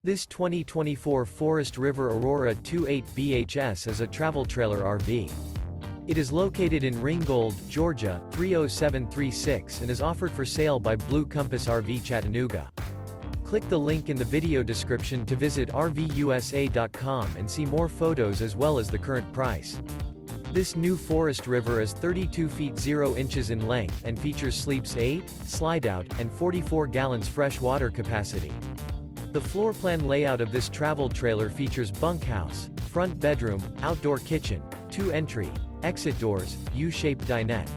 This 2024 Forest River Aurora 28 BHS is a travel trailer RV. It is located in Ringgold, Georgia, 30736 and is offered for sale by Blue Compass RV Chattanooga. Click the link in the video description to visit RVUSA.com and see more photos as well as the current price. This new Forest River is 32 feet 0 inches in length and features sleeps 8, Slideout, and 44 gallons fresh water capacity. The floor plan layout of this travel trailer features bunkhouse, front bedroom, outdoor kitchen, 2 entry, exit doors, U-shaped dinette.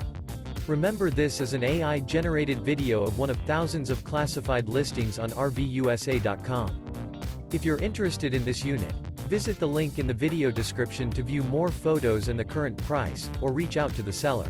Remember, this is an AI-generated video of one of thousands of classified listings on RVUSA.com. If you're interested in this unit, visit the link in the video description to view more photos and the current price, or reach out to the seller.